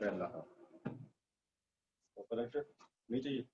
पहला करेक्ट नहीं चाहिए।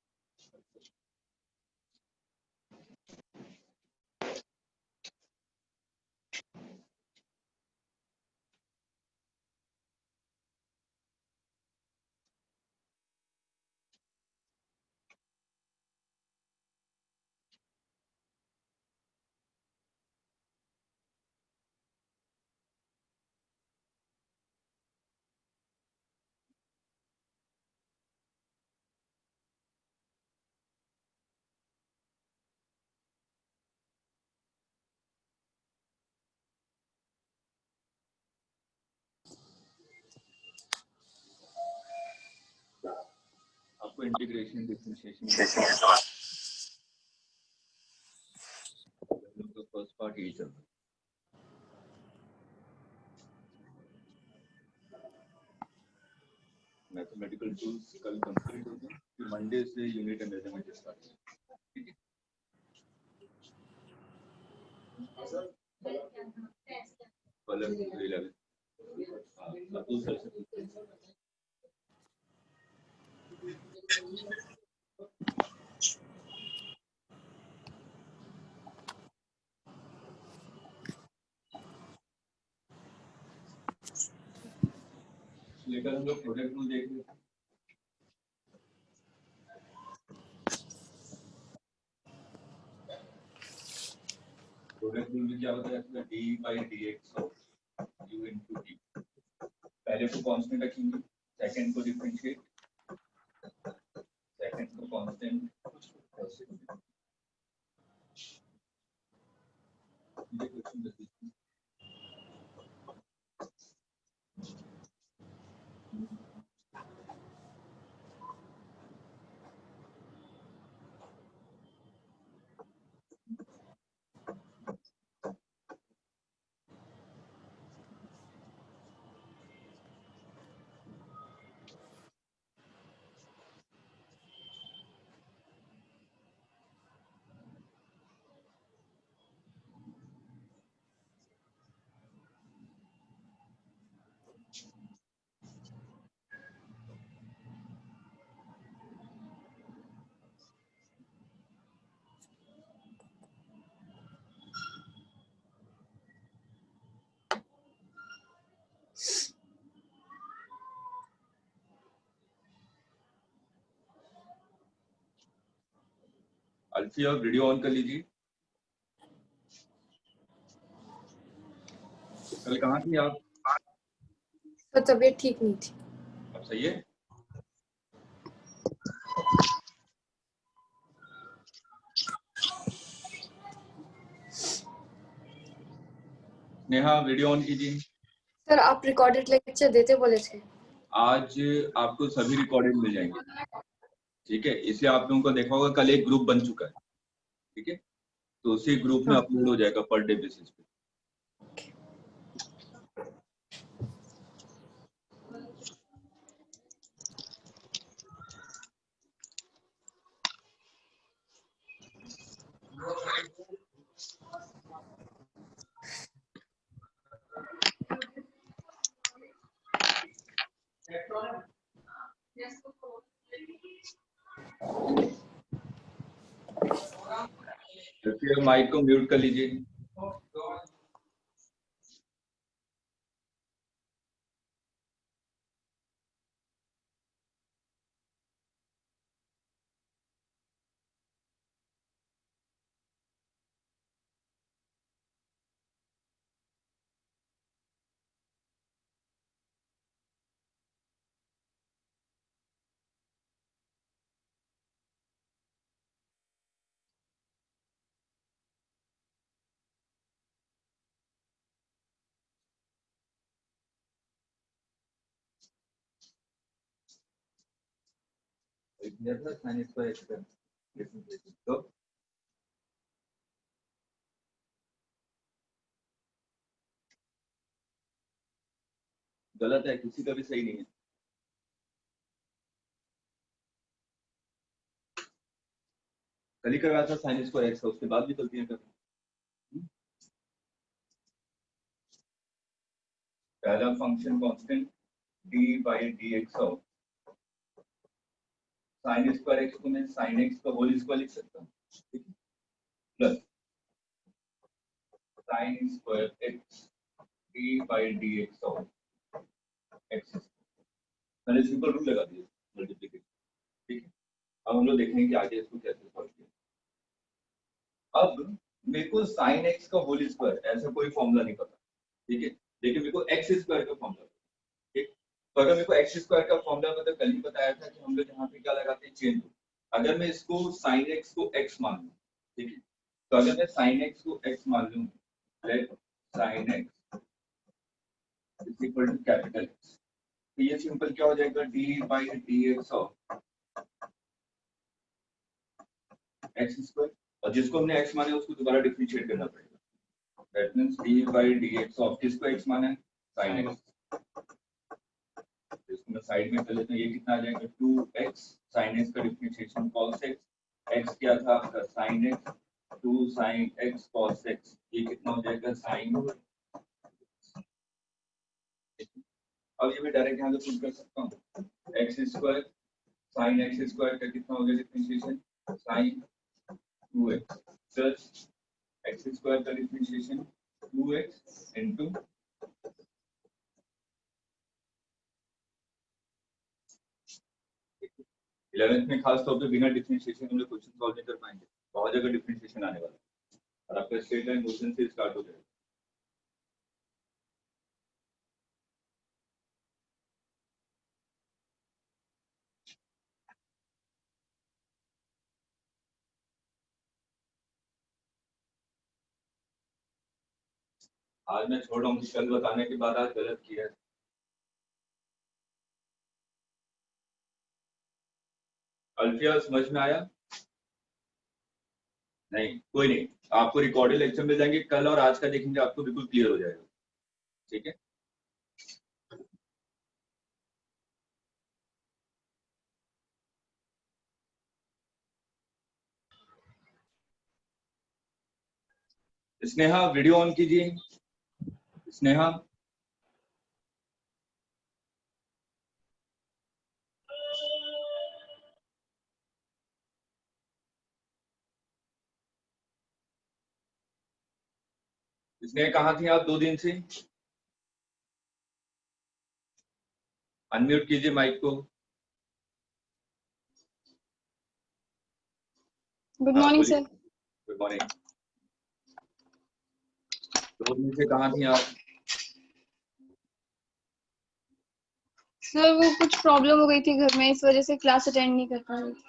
आपको इंटीग्रेशन डिफरेंशिएशन तो फर्स्ट पार्ट यही चल रहा है। मैथमेटिकल टूल्स कल कंप्लीट हो गए, फिर मंडे से यूनिट एंड मेजरमेंट स्टार्ट। ठीक है, कलर 11 अतुल सर से लेकर हम लोग प्रोडक्ट रूल देख रहे थे। प्रोडक्ट रूल में क्या होता है, D by d x of you into D. पहले को कांस्टेंट रखेंगे, सेकंड को डिफरेंशिएट, सेकंड को कांस्टेंट, ये क्वेश्चन देखिए। अल्फी और वीडियो ऑन कर लीजिए। कल कहाँ थी आप? तो तबीयत ठीक नहीं थी। अब सही है? नेहा वीडियो ऑन कीजिए। सर आप रिकॉर्डेड लेक्चर देते बोले थे। आज आपको सभी रिकॉर्डेड मिल जाएंगे, ठीक है। इसलिए आप लोगों को देखा होगा कल एक ग्रुप बन चुका है, ठीक है, तो उसी ग्रुप में अपलोड हो जाएगा पर डे बेसिस पे। फिर माइक को म्यूट कर लीजिए। तो गलत है, किसी का भी सही नहीं है। कल ही करवाया था साइन स्क्वायर एक्स का, उसके बाद भी गलतियां कर। पहला function constant D by d x of sine square x को मैं साइन एक्स का होल स्क्वायर लिख सकता हूँ, ठीक है, plus sine square x D by d x of x. मैंने सिंपल रूल लगा दिया मल्टीप्लिकेशन, ठीक है। अब हम लोग देखेंगे कि आगे इसको कैसे सॉल्व किया। अब मेरे को साइन एक्स का होल स्क्वायर ऐसा कोई फॉर्मूला नहीं पता, ठीक है, लेकिन मेरे को एक्स स्क्वायर का फॉर्मूला, ठीक। तो अगर मेरे को एक्स स्क्वायर का फॉर्मूला मतलब कल ही बताया था कि हम लोग यहाँ पे क्या लगाते हैं, चेन रूल। अगर मैं इसको साइन एक्स को एक्स मान लूँ, ठीक है, तो अगर मैं साइन एक्स को एक्स मान लूँ, let sine x is equal to capital x, तो ये सिंपल क्या हो जाएगा, d by d x of x square, और जिसको हमने एक्स माना है उसको दोबारा डिफरेंशिएट करना पड़ेगा। That means D by d x of किसको एक्स माना है, साइन एक्स। इसको मैं साइड में कर लेता हूं, ये कितना आ जाएगा 2x sin x का डिफरेंशिएशन cos x, x क्या था आपका sin x, 2 sin x cos x, ये कितना हो जाएगा sin। अब ये मैं डायरेक्ट यहां से पुट कर सकता हूं, x square sin x square का कितना हो गया differentiation sin 2x plus x square का डिफरेंशिएशन 2x इनटू 11th में खास तौर पे बिना डिफरेंशिएशन हम लोग क्वेश्चन सॉल्व नहीं कर पाएंगे, बहुत जगह डिफरेंशिएशन आने वाला है और आपका स्ट्रेट लाइन मोशन से स्टार्ट हो जाएगा। आज मैं छोड़ रहा हूँ कि कल बताने के बाद आज गलत किया है। अल्फिया समझ में आया? नहीं, कोई नहीं, आपको रिकॉर्डेड लेक्चर मिल जाएंगे, कल और आज का देखेंगे आपको बिल्कुल क्लियर हो जाएगा, ठीक है। स्नेहा वीडियो ऑन कीजिए, स्नेहा। स्नेहा कहाँ थी आप 2 दिन से? अनम्यूट कीजिए माइक को। Good morning sir. Good morning. 2 दिन से कहाँ थी आप? सर वो कुछ प्रॉब्लम हो गई थी घर में, इस वजह से क्लास अटेंड नहीं कर पा रही थी।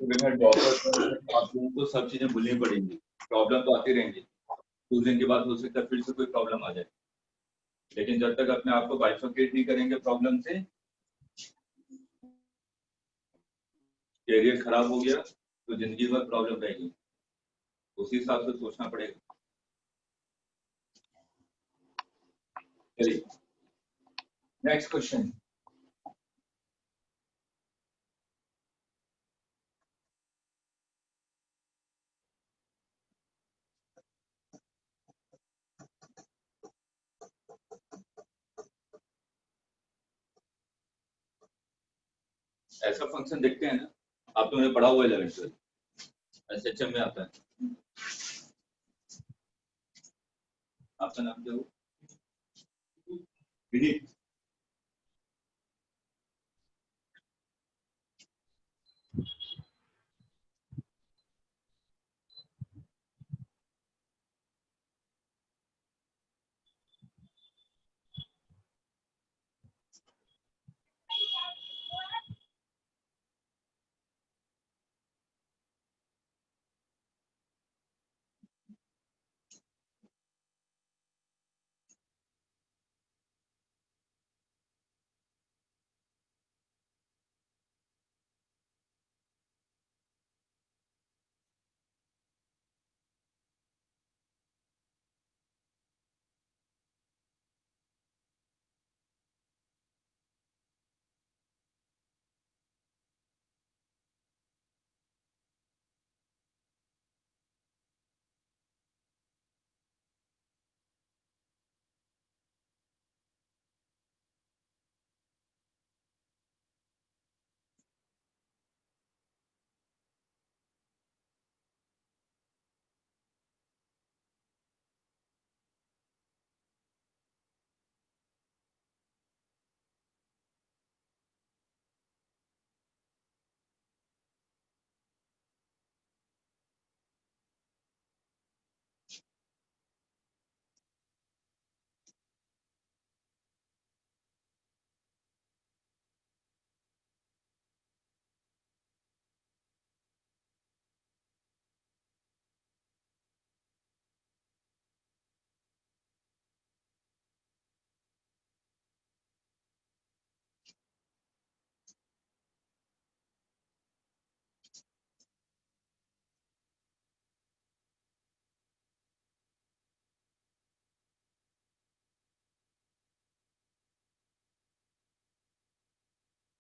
बेटा ड्रॉपर आप लोगों को सब चीजें भूलनी पड़ेंगी, प्रॉब्लम तो आती रहेंगी, कुछ दिन के बाद हो सकता है फिर से कोई प्रॉब्लम आ जाए, लेकिन जब तक अपने आप को बाइफरकेट नहीं करेंगे प्रॉब्लम से, कैरियर खराब हो गया तो जिंदगी भर प्रॉब्लम रहेगी, उसी हिसाब से सोचना पड़ेगा। चलिए नेक्स्ट क्वेश्चन। ऐसा फंक्शन देखते हैं ना, आप लोगों ने पढ़ा हुआ है 11th एसएचएम में आता है। आपका नाम क्या हो? विनीत।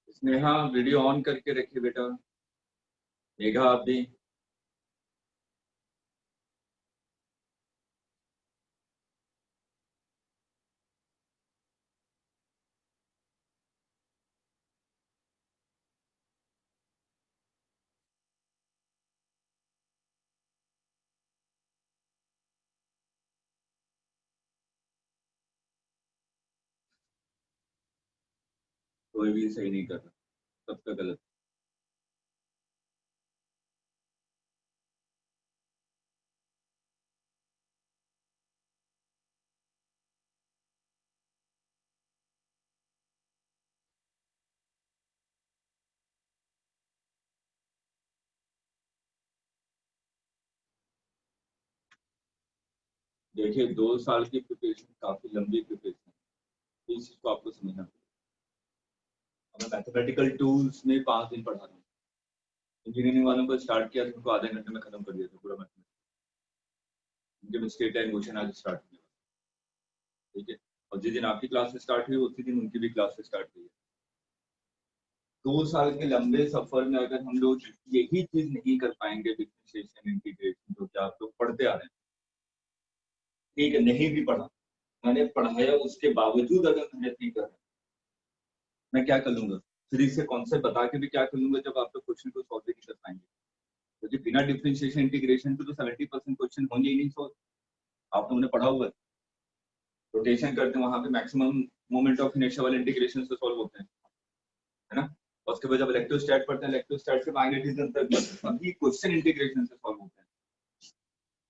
स्नेहा वीडियो ऑन करके रखिए बेटा। मेघा आप भी। कोई भी सही नहीं कर रहा, सबका गलत। देखिए 2 साल की प्रिपरेशन काफी लंबी प्रिपरेशन है, इस चीज को आपको समझना पड़ेगा। मैं मैथमेटिकल टूल्स में 5 दिन पढ़ा रहा हूँ। इंजीनियरिंग वालों को स्टार्ट किया तो उनको आधे घंटे में खत्म कर दिया था पूरा मैथमेटिक्स। उनके में स्टेट टाइम क्वेश्चन आज स्टार्ट हुए, ठीक है। और जिस दिन आपकी क्लास स्टार्ट हुई उसी दिन उनकी भी क्लास स्टार्ट हुई है। 2 साल के लंबे सफर में अगर हम लोग यही चीज नहीं कर पाएंगे, डिफरेंशिएशन इंटीग्रेशन, जो कि आप लोग पढ़ते आ रहे हैं, ठीक है, नहीं भी पढ़ा, मैंने पढ़ाया उसके बावजूद अगर मेहनत नहीं कर रहा, मैं क्या कर लूंगा? फिजिक्स से कॉन्सेप्ट बता के भी क्या कर लूंगा जब आप लोग क्वेश्चन को सॉल्व नहीं कर पाएंगे? क्योंकि बिना डिफरेंशिएशन इंटीग्रेशन के तो 70% क्वेश्चन होंगे ही नहीं सॉल्व। आप लोगों ने पढ़ा हुआ है, रोटेशन करते हैं वहां पे मैक्सिमम मोमेंट ऑफ इनर्शिया वाले इंटीग्रेशन से सॉल्व होते हैं, है ना। और उसके बाद जब इलेक्ट्रोस्टैट पढ़ते हैं, इलेक्ट्रोस्टैट से मैग्नेटिज्म तक सभी क्वेश्चन इंटीग्रेशन से सॉल्व होते हैं।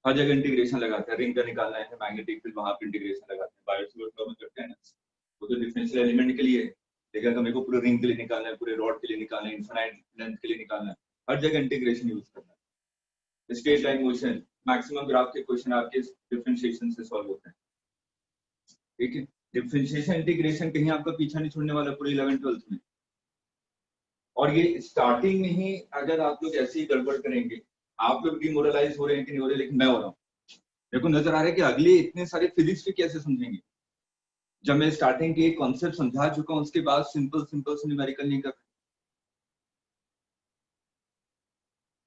हर जगह इंटीग्रेशन लगाते हैं, रिंग का निकालना है मैग्नेटिक फील्ड, वहां पे इंटीग्रेशन लगाते हैं। बायोस्फीयर प्रॉब्लम करते हैं ना, वो तो डिफरेंशियल एलिमेंट के लिए है, लेकिन अगर मेरे को पूरे रिंग के लिए निकालना है, पूरे रॉड के लिए निकालना है, इनफाइनाइट लेंथ के लिए निकालना है, हर जगह इंटीग्रेशन यूज करना है। Straight line motion, maximum graph के क्वेश्चन आपके डिफरेंशिएशन से सॉल्व होते हैं, ठीक है। डिफरेंशिएशन इंटीग्रेशन कहीं आपका पीछा नहीं छोड़ने वाला पूरे 11th-12th में। और ये स्टार्टिंग में ही अगर आप लोग ऐसे ही गड़बड़ करेंगे, आप लोग डिमोरलाइज हो रहे हैं कि नहीं हो रहे, लेकिन मैं हो रहा हूँ। मेरे को नजर आ रहा है कि अगले इतने सारे फिजिक्स भी कैसे समझेंगे जब मैं स्टार्टिंग के एक कॉन्सेप्ट समझा चुका हूं, उसके बाद सिंपल सिंपल से न्यूमेरिकल नहीं कर।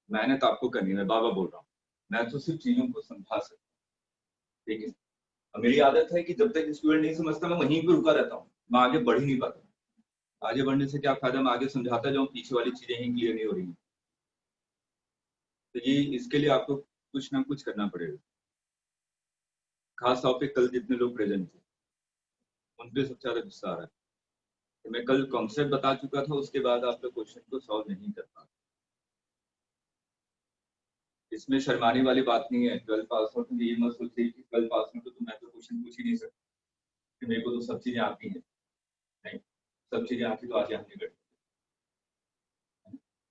मेहनत आपको करनी है, मैं बाबा बोल रहा हूँ, मैं तो सिर्फ चीजों को समझा सकता हूँ, ठीक है। और मेरी आदत है कि जब तक स्टूडेंट नहीं समझता मैं वहीं पे रुका रहता हूँ, मैं आगे बढ़ ही नहीं पाता। आगे बढ़ने से क्या फायदा, मैं आगे समझाता जाऊँ, पीछे वाली चीजें ही क्लियर नहीं हो रही। तो ये इसके लिए आपको कुछ ना कुछ करना पड़ेगा। खास तौर पे कल जितने लोग प्रेजेंट थे उन पे सबसे ज्यादा गुस्सा आ रहा है कि मैं कल कॉन्सेप्ट बता चुका था, उसके बाद आप लोग क्वेश्चन को सॉल्व नहीं कर पा। इसमें शर्माने वाली बात नहीं है। 12 पास आउट में ये मत सोचिए कि 12 पास आउट तो मैं तो क्वेश्चन पूछ ही नहीं सकता, कि मेरे को तो सब चीजें आती हैं। नहीं, सब चीजें आती तो आज हमने कर।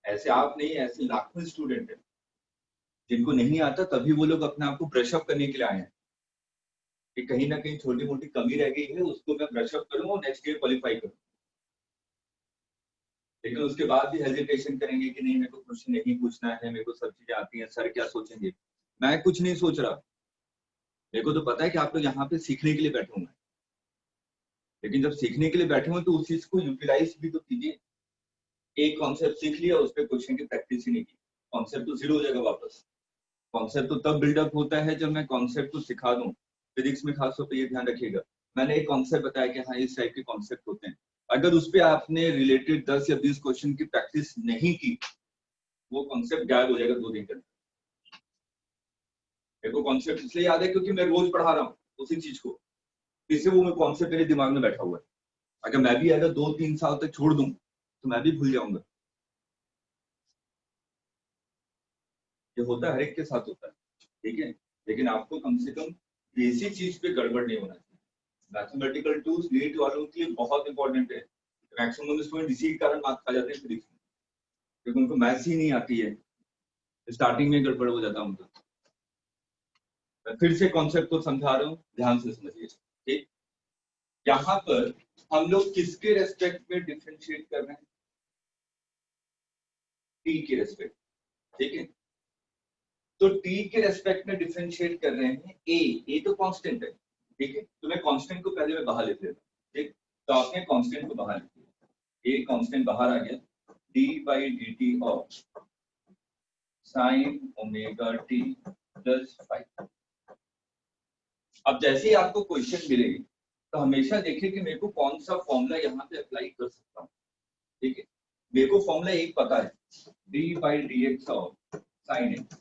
ऐसे आप नहीं, ऐसे लाखों स्टूडेंट हैं जिनको नहीं आता, तभी वो लोग अपने आप को ब्रश अप करने के लिए आए हैं कि कहीं ना कहीं छोटी मोटी कमी रह गई है, उसको मैं ब्रश अप करूँ और नेक्स्ट ईयर क्वालिफाई करूँ। लेकिन उसके बाद भी हेजिटेशन करेंगे कि नहीं मेरे को क्वेश्चन नहीं पूछना है, मेरे को सब चीजें आती हैं, सर क्या सोचेंगे। मैं कुछ नहीं सोच रहा, मेरे को तो पता है कि आप लोग यहाँ पे सीखने के लिए बैठे हुए हैं, लेकिन जब सीखने के लिए बैठे हुए तो उस चीज को यूटिलाइज भी तो कीजिए। एक कॉन्सेप्ट सीख लिया, उस पर क्वेश्चन की प्रैक्टिस ही नहीं की, कॉन्सेप्ट तो जीरो हो जाएगा वापस। कॉन्सेप्ट तो तब बिल्डअप होता है जब मैं कॉन्सेप्ट को सिखा दूं। फिजिक्स में खासतौर पर ये ध्यान रखिएगा, मैंने एक कॉन्सेप्ट बताया कि हाँ इस टाइप के कॉन्सेप्ट होते हैं, अगर उस पर आपने रिलेटेड 10 या 20 क्वेश्चन की प्रैक्टिस नहीं की, वो कॉन्सेप्ट गायब हो जाएगा 2 दिन के अंदर। मेरे को कॉन्सेप्ट इसलिए याद है क्योंकि मैं रोज पढ़ा रहा हूँ उसी चीज को, इससे वो कॉन्सेप्ट मेरे दिमाग में बैठा हुआ है। अगर मैं भी अगर 2-3 साल तक छोड़ दूं तो मैं भी भूल जाऊंगा। ये होता है, हर एक के साथ होता है, ठीक है। लेकिन आपको कम से कम बेसिक चीज पे गड़बड़ नहीं होना चाहिए। मैथमेटिकल टूल्स नीट वालों के लिए बहुत इंपॉर्टेंट है। मैक्सिमम स्टूडेंट इसी कारण मार्क्स खा जाते हैं फिजिक्स में, क्योंकि उनको मैथ्स ही नहीं आती है, स्टार्टिंग में गड़बड़ हो जाता है उनका। मैं फिर से कॉन्सेप्ट को समझा रहा हूँ, ध्यान से समझिए, ठीक। यहाँ पर हम लोग किसके रेस्पेक्ट में डिफरेंशिएट कर रहे हैं? टी के रेस्पेक्ट, ठीक है। तो टी के रेस्पेक्ट में डिफरेंशिएट कर रहे हैं। ए तो कांस्टेंट है, ठीक है, तो मैं कांस्टेंट को पहले में बाहर लिख लेता हूं, ठीक। तो आपने कांस्टेंट को बाहर लिख लिया, एक कांस्टेंट बाहर आ गया, D by D T of sine omega T plus 5। अब जैसे ही आपको क्वेश्चन मिले तो हमेशा देखिए कि मेरे को कौन सा फॉर्मूला यहाँ पे अप्लाई कर सकता हूँ। ठीक है, मेरे को फॉर्मूला एक पता है, D by d x of sine x,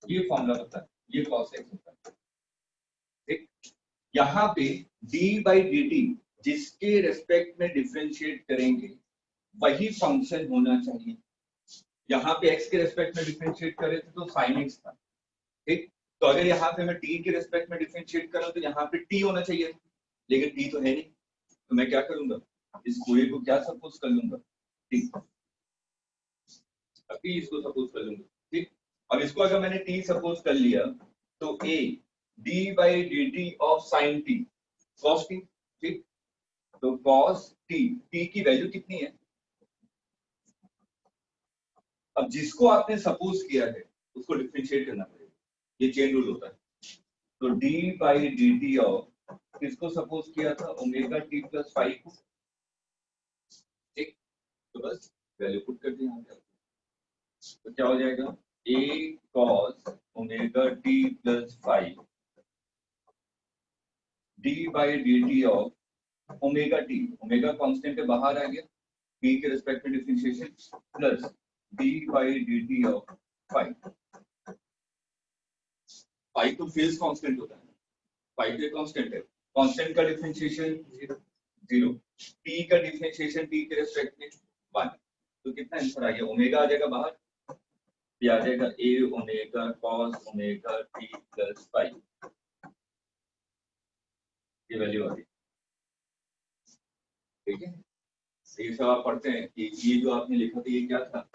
ये फॉर्मूला पता है, ये कॉस एक्स होता है। ठीक, यहाँ पे डी बाई डी टी जिसके रेस्पेक्ट में डिफरेंशिएट करेंगे वही फंक्शन होना चाहिए। यहाँ पे x के रेस्पेक्ट में डिफरेंशिएट करे थे तो sin x था। ठीक, तो अगर यहाँ पे मैं t के रेस्पेक्ट में डिफरेंशिएट करूं तो यहाँ पे t होना चाहिए, लेकिन t तो है नहीं, तो मैं क्या करूंगा, इस कोए को क्या सपोज कर लूंगा, t, अभी इसको सपोज कर लूंगा। ठीक, अब इसको अगर मैंने t सपोज कर लिया तो a d by D T of sine t cos t। ठीक, तो cos t, t की वैल्यू कितनी है, अब जिसको आपने सपोज किया है उसको डिफरेंशिएट करना पड़ेगा, ये चेन रूल होता है। तो d by D T of किसको सपोज किया था, ओमेगा t प्लस 5 को। ठीक, तो बस वैल्यू पुट कर दी यहाँ पे, तो क्या हो जाएगा, a cos omega t plus 5 d by D T of omega t, omega constant के बाहर आ गया, p के रिस्पेक्ट में differentiation plus d by D T of 5। 5 तो फेज कांस्टेंट होता है, 5 एक कांस्टेंट है, कांस्टेंट का डिफरेंशिएशन 0, t का डिफरेंशिएशन t के रिस्पेक्ट में 1, तो कितना आंसर आ गया, ओमेगा आ जाएगा बाहर, ये आ जाएगा a omega cos omega t plus 5, ये वैल्यू आ गई। ठीक है, ये सब आप पढ़ते हैं कि ये जो आपने लिखा था ये क्या था,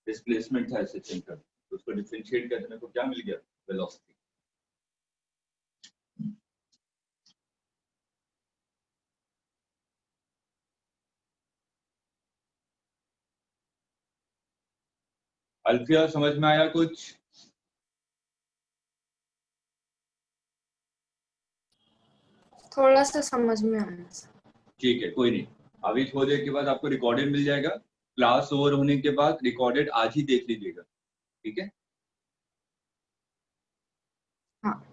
डिस्प्लेसमेंट था ऐसे चेंज कर, तो उसको डिफरेंशिएट करने को क्या मिल गया, वेलोसिटी। अल्फिया समझ में आया कुछ, थोड़ा सा समझ में आया सर। ठीक है कोई नहीं, अभी थोड़ी देर के बाद आपको रिकॉर्डेड मिल जाएगा, क्लास ओवर होने के बाद रिकॉर्डेड आज ही देख लीजिएगा। ठीक है, हाँ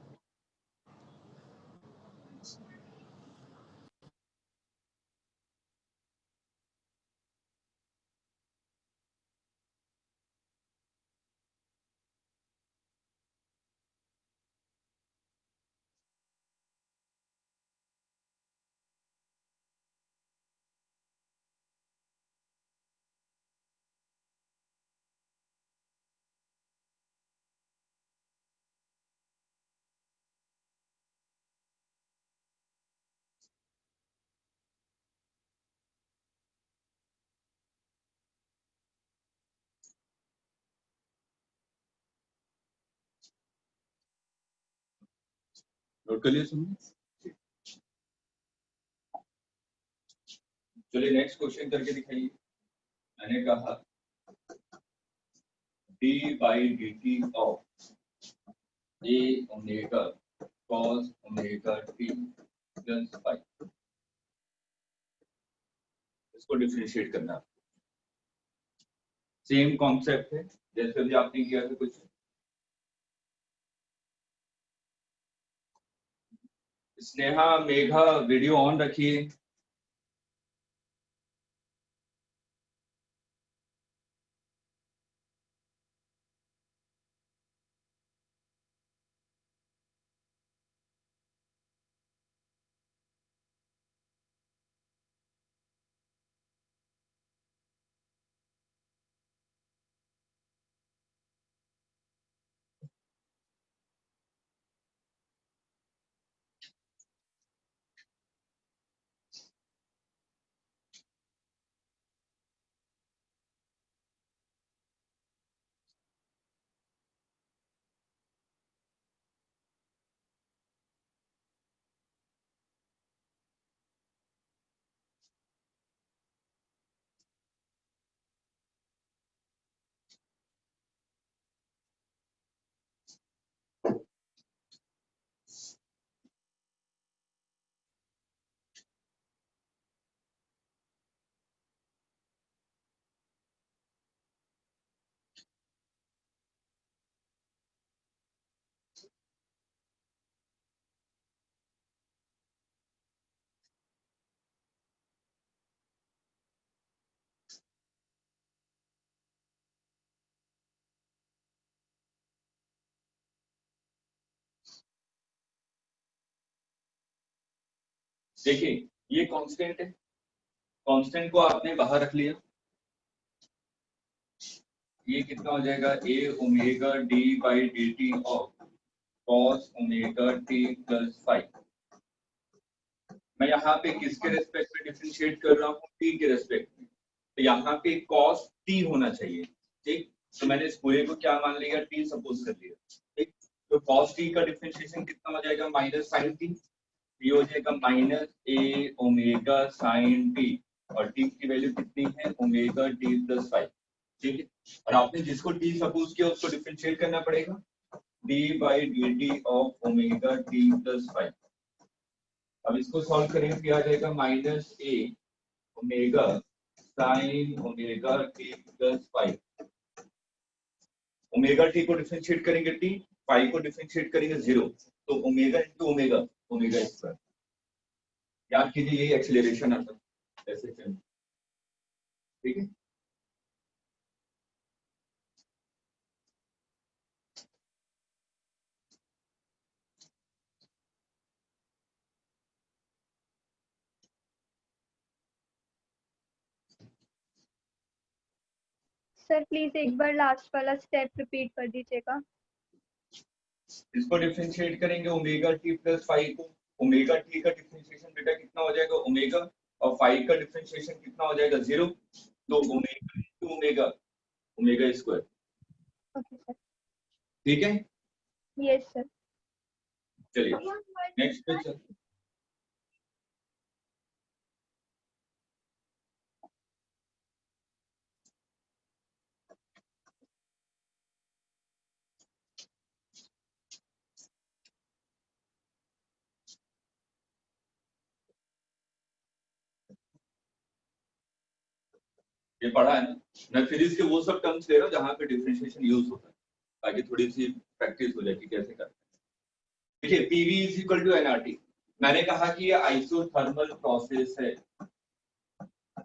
नोट कर लिया सुनिए, चलिए नेक्स्ट क्वेश्चन करके दिखाइए। मैंने कहा d by D T of a omega cos omega t plus 5, इसको डिफरेंशिएट करना, सेम कॉन्सेप्ट है जैसे भी आपने किया था कुछ। स्नेहा मेघा वीडियो ऑन रखिए। देखिए ये कांस्टेंट है, कांस्टेंट को आपने बाहर रख लिया, ये कितना हो जाएगा a omega d by D T of cos omega t plus 5। मैं यहाँ पे किसके रेस्पेक्ट में डिफरेंशिएट कर रहा हूँ, t के रेस्पेक्ट में, तो यहाँ पे cos t होना चाहिए, ठीक। तो मैंने इस पूरे को क्या मान लिया, t सपोज कर लिया, ठीक। तो cos t का डिफरेंशिएशन कितना हो जाएगा, माइनस साइन t, ये हो जाएगा minus a omega sine t, और t की वैल्यू कितनी है, ओमेगा t प्लस 5, ठीक है। और आपने जिसको t सपोज किया उसको डिफरेंशिएट करना पड़ेगा, d by D T of omega t plus 5। अब इसको सॉल्व करेंगे क्या आ जाएगा, minus a omega sine omega t plus 5। Omega t को डिफरेंशिएट करेंगे t, 5 को डिफरेंशिएट करेंगे 0, तो omega into omega, omega square. याद कीजिए यही एक्सीलरेशन आता है, ऐसे चल, ठीक है। सर प्लीज एक बार लास्ट वाला स्टेप रिपीट कर दीजिएगा। इसको डिफरेंशिएट करेंगे ओमेगा टी प्लस 5 को, ओमेगा टी का डिफरेंशिएशन बेटा कितना हो जाएगा, ओमेगा, और 5 का डिफरेंशिएशन कितना हो जाएगा, 0, तो omega into omega, omega square, okay sir. ठीक है। Yes sir. चलिए नेक्स्ट पे चल, ये पढ़ा है ना, मैं फिजिक्स के वो सब टर्म्स ले रहा हूँ जहाँ पे डिफरेंशिएशन यूज होता है, ताकि थोड़ी सी प्रैक्टिस हो जाए कि कैसे करते हैं। देखिए PV is equal to nRT, मैंने कहा कि ये आइसोथर्मल प्रोसेस है।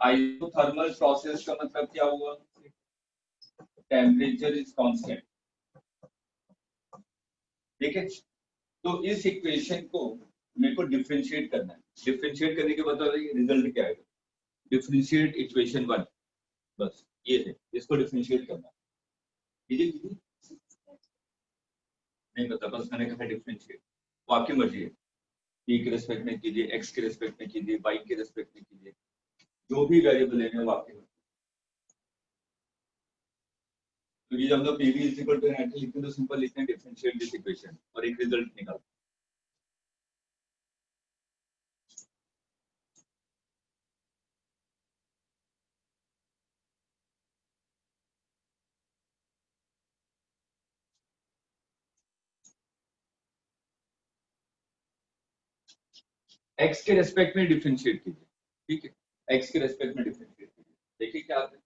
आइसोथर्मल प्रोसेस का मतलब क्या हुआ, टेम्परेचर इज कांस्टेंट, ठीक है। तो इस इक्वेशन को मेरे को डिफरेंशिएट करना है, डिफरेंशिएट करने के बाद रिजल्ट क्या आएगा, डिफरेंशिएट इक्वेशन 1, बस ये है, इसको डिफरेंशिएट करना है, कीजिए कीजिए, नहीं पता, बस मैंने कहा डिफरेंशिएट, वो आपकी मर्जी है, t के रेस्पेक्ट में कीजिए, x के रेस्पेक्ट में कीजिए, y के रेस्पेक्ट में कीजिए, जो भी वेरिएबल लेने वो आपकी मर्जी। क्योंकि जब हम लोग pv is equal to nRT लिखते हैं तो सिंपल लिखते हैं डिफरेंशिएट दिस इक्वेशन और एक रिजल्ट निकालते हैं। x के रेस्पेक्ट में डिफरेंशिएट कीजिए, ठीक है, x के रेस्पेक्ट में डिफरेंशिएट कीजिए, देखिए क्या आता है।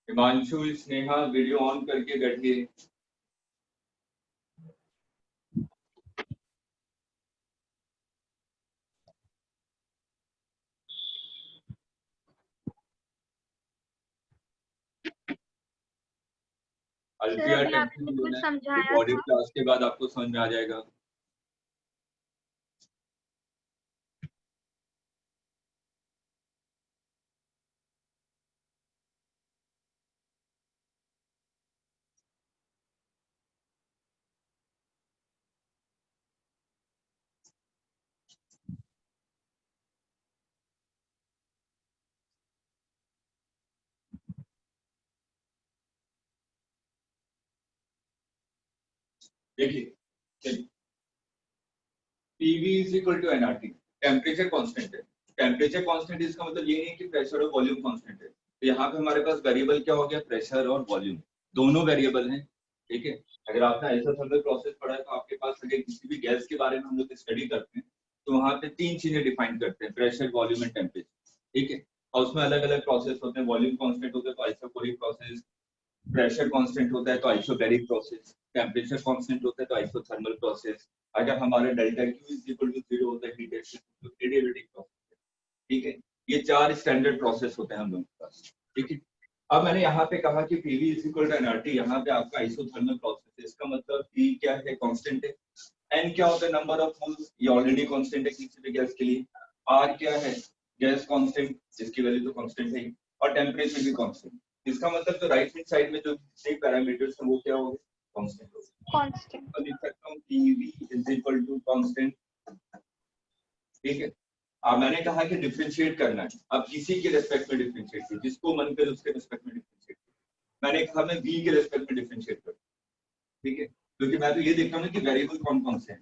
हिमांशु स्नेहा वीडियो ऑन करके बैठिए। अल्फिया अभी टेंशन आपने नहीं कुछ लेना है, समझाया बॉडी था। क्लास के बाद आपको समझ में आ जाएगा। देखिए PV is equal to nRT, temperature constant है, टेम्परेचर कांस्टेंट इसका मतलब ये नहीं है कि प्रेशर और वॉल्यूम कांस्टेंट है, तो यहाँ पे हमारे पास वेरिएबल क्या हो गया, प्रेशर और वॉल्यूम दोनों वेरिएबल हैं, ठीक है। अगर आपने आइसोथर्मल प्रोसेस पढ़ा है तो आपके पास अगर किसी भी गैस के बारे में हम लोग स्टडी करते हैं तो वहाँ पे 3 चीजें डिफाइन करते हैं, प्रेशर वॉल्यूम एंड टेम्परेचर, ठीक है। और उसमें अलग अलग प्रोसेस होते हैं, वॉल्यूम कांस्टेंट होता है तो आइसोकोरिक प्रोसेस, प्रेशर कांस्टेंट होता है तो आइसोबैरिक प्रोसेस, टेम्परेचर कांस्टेंट होता है तो आइसोथर्मल प्रोसेस, अगर हमारे delta Q is equal to 0 होता है हीट एक्सचेंज तो एडियाबैटिक प्रोसेस, ठीक है। ये 4 स्टैंडर्ड प्रोसेस होते हैं हम लोगों के पास, ठीक है। अब मैंने यहाँ पे कहा कि PV is equal to nRT, यहाँ पे आपका आइसोथर्मल प्रोसेस है, इसका मतलब पी क्या है, कांस्टेंट है। एन क्या होता है, नंबर ऑफ मोल्स, ये ऑलरेडी कांस्टेंट है किसी भी गैस के लिए। आर क्या है, गैस कांस्टेंट, जिसकी वैल्यू तो कांस्टेंट है, और टेम्परेचर भी कांस्टेंट। इसका मतलब जो राइट हैंड साइड में जो पैरामीटर्स हैं वो क्या हो गए, कांस्टेंट हो गए। कांस्टेंट। अब लिख सकता हूँ PV is equal to constant, ठीक है। अब मैंने कहा कि डिफरेंशिएट करना है, अब किसी के रेस्पेक्ट में डिफरेंशिएट कीजिए, जिसको मन करे उसके रेस्पेक्ट में डिफरेंशिएट कीजिए। मैंने कहा मैं बी के रेस्पेक्ट में डिफरेंशिएट करूँ, ठीक है, क्योंकि मैं तो ये देखता हूँ ना कि वेरिएबल कौन कौन से हैं,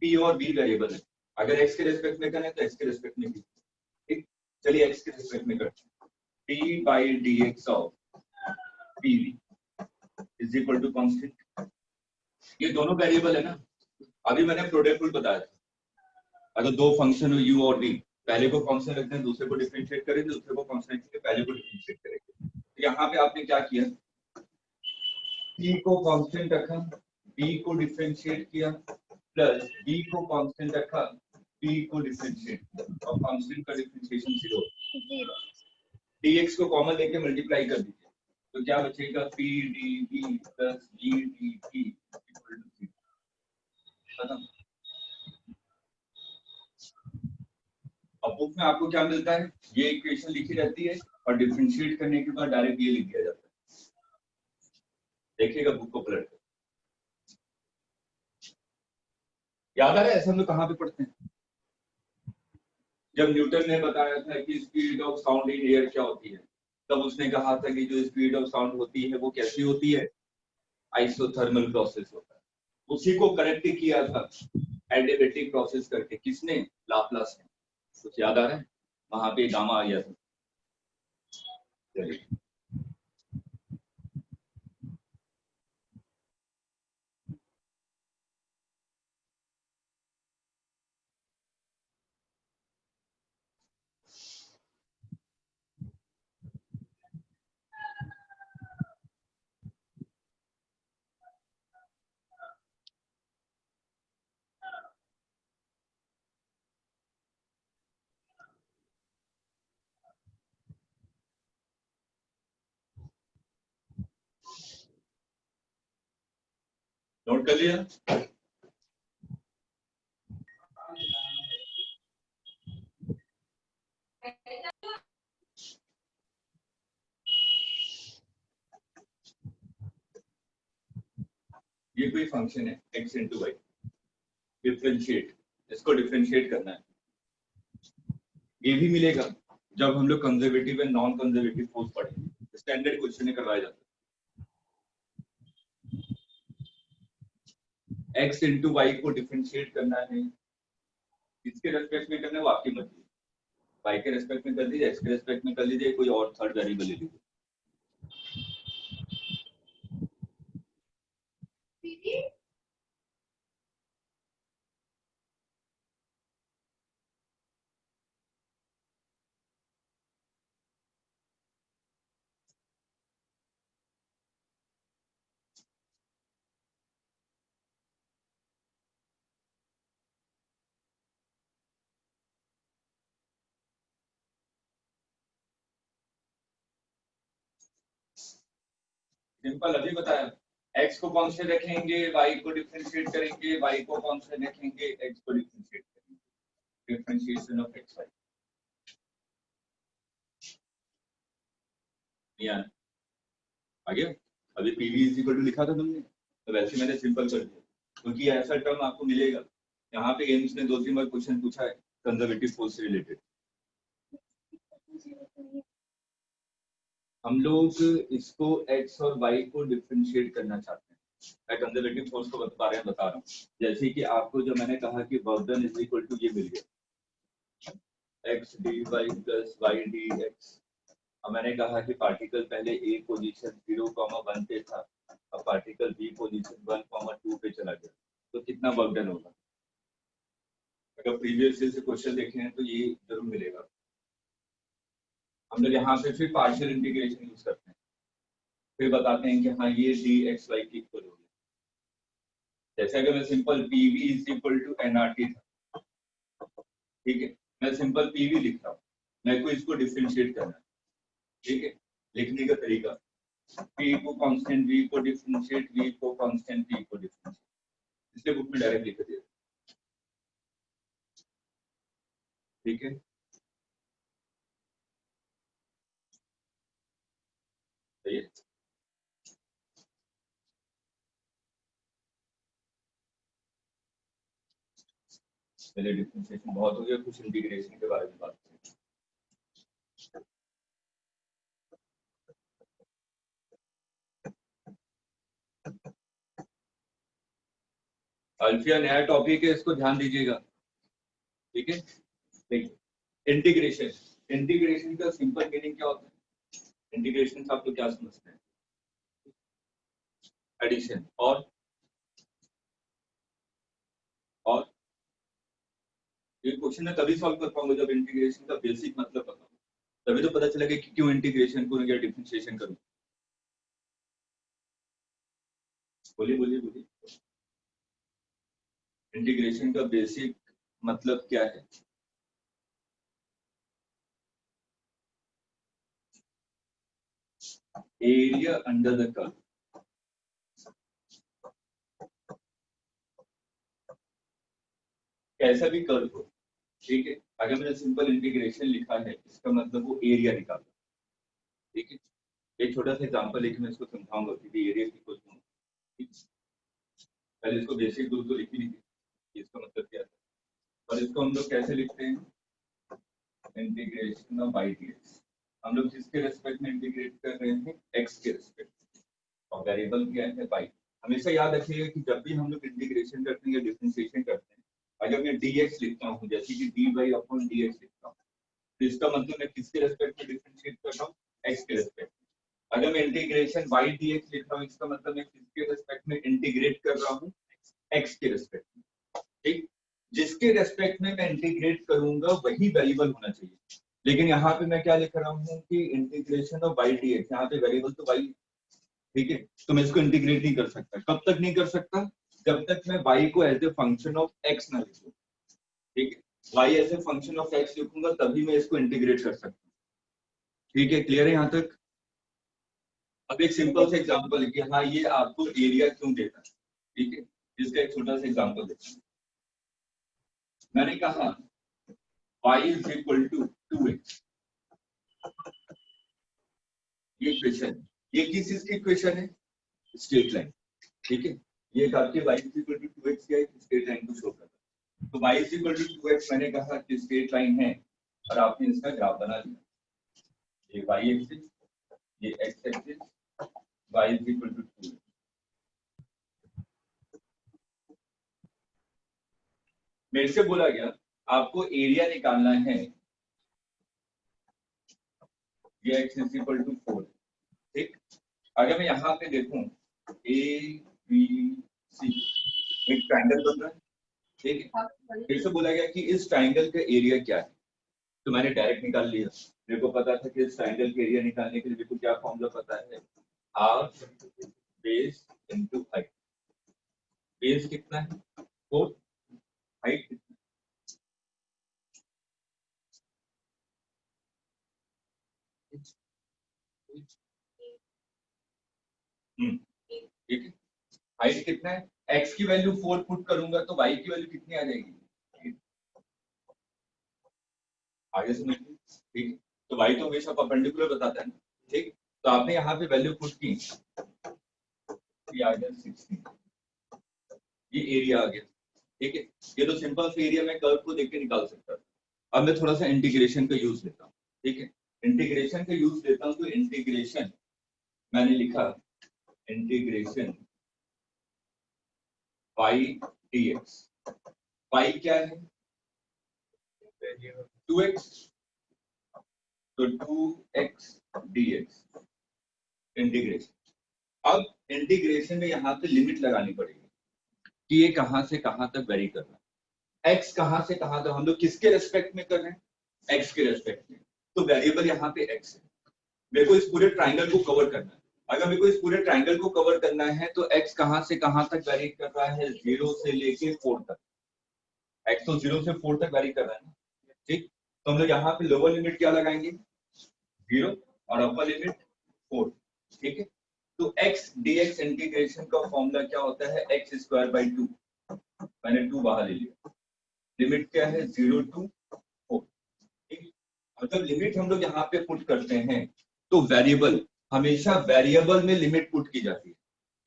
पी और बी वेरिएबल है। अगर एक्स के रेस्पेक्ट में करें तो एक्स के रेस्पेक्ट में बी, ठीक। चलिए एक्स के रेस्पेक्ट में करते हैं, P by d x of P V is equal to constant. ये दोनों वेरिएबल है ना, अभी मैंने प्रोडक्ट रूल बताया था, अगर दो फंक्शन हो u और v, पहले को कांस्टेंट रखते हैं, दूसरे को डिफरेंशिएट करेंगे, दूसरे को कांस्टेंट रखेंगे, पहले को डिफरेंशिएट करेंगे। तो यहाँ पे आपने क्या किया, p को कांस्टेंट रखा, b को डिफरेंशिएट किया, प्लस b को कांस्टेंट रखा, p को डिफरेंशिएट किया, और कांस्टेंट का डिफरेंशिएशन 0, dx को कॉमन लेके मल्टीप्लाई कर दीजिए, तो क्या बचेगा, p dv plus g dt equal to 0। खत्म। अब बुक में आपको क्या मिलता है, ये इक्वेशन लिखी रहती है और डिफरेंशिएट करने के बाद डायरेक्ट ये लिख दिया जाता है। देखिएगा बुक को पलट कर, याद आ रहा है ऐसा हम लोग कहाँ पे पढ़ते हैं, जब न्यूटन ने बताया था कि speed of sound in air क्या होती है, तब उसने कहा था कि जो स्पीड ऑफ साउंड होती है वो कैसी होती है, आइसोथर्मल प्रोसेस होता है। उसी को करेक्ट किया था एडिएबेटिक प्रोसेस करके, किसने, लाप्लास ने। कुछ याद आ रहा है, वहां पे गामा आ गया था। चलिए नोट कर लिया, ये कोई फंक्शन है x इंटू वाई, डिफरेंशिएट, इसको डिफरेंशिएट करना है। ये भी मिलेगा जब हम लोग conservative and non conservative force पढ़ेंगे, स्टैंडर्ड क्वेश्चन में करवाया जाता है। x इंटू वाई को डिफरेंशिएट करना है, इसके रेस्पेक्ट में करना है वो आपकी मर्जी, y के रेस्पेक्ट में कर दीजिए, x के रेस्पेक्ट में कर लीजिए, कोई और थर्ड वेरिएबल ले लीजिए। सिंपल अभी बताया, x को कांस्टेंट रखेंगे, y को डिफरेंशिएट करेंगे, y को कांस्टेंट रखेंगे, x को डिफरेंशिएट करेंगे, डिफरेंशिएशन ऑफ x y। या आगे अभी पीवी इज इक्वल टू लिखा था तुमने, तो वैसे मैंने सिंपल कर दिया, क्योंकि ऐसा टर्म आपको मिलेगा। यहाँ पे एम्स ने 2-3 बार क्वेश्चन पूछा है कंजर्वेटिव फोर्स से रिलेटेड। हम लोग इसको x और y को डिफरेंशिएट करना चाहते हैं, मैं कंजर्वेटिव फोर्स को बता रहा हूँ। जैसे कि आपको जो मैंने कहा कि बर्डन इज इक्वल टू ये मिल गया, x dy plus y dx। अब मैंने कहा कि पार्टिकल पहले ए पोजीशन 0,1 पे था, अब पार्टिकल बी पोजीशन 1,2 पे चला गया, तो कितना वर्क डन होगा। अगर प्रीवियस से क्वेश्चन देखे हैं तो ये जरूर मिलेगा। हम लोग यहाँ पे फिर पार्शियल इंटीग्रेशन यूज करते हैं, फिर बताते हैं कि हाँ ये डी एक्स वाई की इक्वल हो गया। जैसे अगर मैं simple PV is equal to nRT था, ठीक है, मैं सिंपल पीवी लिख रहा हूँ, मेरे को इसको डिफरेंशिएट करना है, ठीक है। लिखने का तरीका, p को कांस्टेंट, v को डिफरेंशिएट, v को कांस्टेंट, t को डिफरेंशिएट, इसलिए बुक में डायरेक्ट लिख दिया। ठीक है, सही है। पहले डिफरेंशिएशन बहुत हो गया, कुछ इंटीग्रेशन के बारे में बात करें। अल्फिया नया टॉपिक है, इसको ध्यान दीजिएगा। ठीक है, देखिए इंटीग्रेशन, इंटीग्रेशन का सिंपल मीनिंग क्या होता है? इंटीग्रेशन से आप लोग क्या समझते हैं? एडिशन और ये क्वेश्चन मैं तभी सॉल्व कर पाऊंगा जब इंटीग्रेशन का बेसिक मतलब पता हो, तभी तो पता चलेगा कि क्यों इंटीग्रेशन को क्या डिफरेंशिएशन करूं। बोलिए बोलिए बोलिए, इंटीग्रेशन का बेसिक मतलब क्या है? Area under the curve. कैसा भी कर्व हो, ठीक है, अगर मैंने सिंपल इंटीग्रेशन लिखा है इसका मतलब वो एरिया निकालना। ठीक है, एक छोटा सा एग्जांपल लेके मैं इसको समझाऊंगा कि एरिया की कुछ पहले इसको बेसिक रूल तो लिख ही लीजिए, इसका मतलब क्या है, और इसको हम लोग कैसे लिखते हैं? Integration of by dx. हम लोग किसके रेस्पेक्ट में इंटीग्रेट कर रहे हैं? एक्स के रेस्पेक्ट, और वेरिएबल क्या है? बाई। हमेशा याद रखिएगा कि जब भी हम लोग इंटीग्रेशन करते हैं या डिफरेंशिएशन करते हैं, अगर मैं dx लिखता हूँ जैसे कि dy अपॉन dx लिखता हूँ, तो इसका मतलब मैं किसके रेस्पेक्ट में डिफरेंशिएट कर रहा हूँ? x के रेस्पेक्ट में। अगर मैं इंटीग्रेशन y dx लिख रहा हूँ, इसका मतलब मैं किसके रेस्पेक्ट में इंटीग्रेट कर रहा हूँ? x के रेस्पेक्ट में। ठीक, जिसके रेस्पेक्ट में मैं इंटीग्रेट करूंगा वही वेरिएबल होना चाहिए, लेकिन यहाँ पे मैं क्या लिख रहा हूँ कि इंटीग्रेशन ऑफ y dx, यहाँ पे वेरिएबल तो y। ठीक है, तो मैं इसको इंटीग्रेट नहीं कर सकता। कब तक नहीं कर सकता? जब तक मैं y को as a function of x ना लिखूं। ठीक है, y as a function of x लिखूंगा तभी मैं इसको इंटीग्रेट कर सकता हूँ। ठीक है, क्लियर है यहाँ तक? अब एक सिंपल सा एग्जांपल है कि हाँ ये आपको एरिया क्यों देता है। ठीक है, इसका एक छोटा सा एग्जांपल देता हूँ। मैंने कहा y is equal to 2x, ये इक्वेशन, ये किस चीज की इक्वेशन है? Straight line. ठीक है, ये आपके y is equal to 2x क्या है? स्ट्रेट लाइन को शो करता है। तो y is equal to 2x मैंने कहा कि स्ट्रेट लाइन है, और आपने इसका ग्राफ बना लिया। ये y एक्सिस, ये x axis, y is equal to 2। मेरे से बोला गया आपको एरिया निकालना है, ये x इज इक्वल टू 4। ठीक, अगर मैं यहाँ पे देखूं ए बी सी, एक ट्रायंगल बन रहा है। ठीक है, फिर से बोला गया कि इस ट्रायंगल का एरिया क्या है, तो मैंने डायरेक्ट निकाल लिया। मेरे को पता था कि इस ट्रायंगल के एरिया निकालने के लिए मेरे को क्या फॉर्मूला पता है? Half base into height. Base कितना है? 4, हाइट कितना? ठीक है, हाइट कितना है? x की वैल्यू 4 पुट करूंगा तो y की वैल्यू कितनी आ जाएगी? आगे समझ लीजिए। ठीक है, तो y तो हमेशा परपेंडिकुलर बताता है ना। ठीक, तो आपने यहाँ पे वैल्यू पुट की, ये आ गया 16, ये एरिया आ गया। ठीक है, ये तो सिंपल सा एरिया मैं कर्व को देख के निकाल सकता था। अब मैं थोड़ा सा इंटीग्रेशन का यूज लेता हूँ। ठीक है, इंटीग्रेशन का यूज लेता हूँ, तो इंटीग्रेशन मैंने लिखा इंटीग्रेशन y dx। y क्या है? 2x, तो 2x dx इंटीग्रेशन। अब इंटीग्रेशन में यहाँ पे लिमिट लगानी पड़ेगी कि ये कहां से कहां तक वेरी कर रहा है, x कहां से कहां तक। हम लोग किसके रेस्पेक्ट में कर रहे हैं? x के रेस्पेक्ट में, तो वेरिएबल यहाँ पे x है। मेरे को इस पूरे ट्राइंगल को कवर करना है। अगर मेरे को इस पूरे ट्राइंगल को कवर करना है तो x कहां से कहां तक वेरी कर रहा है? 0 से लेके 4 तक। x तो 0 से 4 तक वेरी कर रहा है ना। ठीक, तो हम लोग यहाँ पे लोअर लिमिट क्या लगाएंगे? 0, और अपर लिमिट 4, ठीक है। तो x dx इंटीग्रेशन का फॉर्मूला क्या होता है, x स्क्वायर बाई 2, मैंने 2 बाहर ले लिया, लिमिट क्या है 0 to 4, ठीक है। और जब लिमिट हम लोग यहाँ पे पुट करते हैं तो वेरिएबल, हमेशा वेरिएबल में लिमिट पुट की जाती है।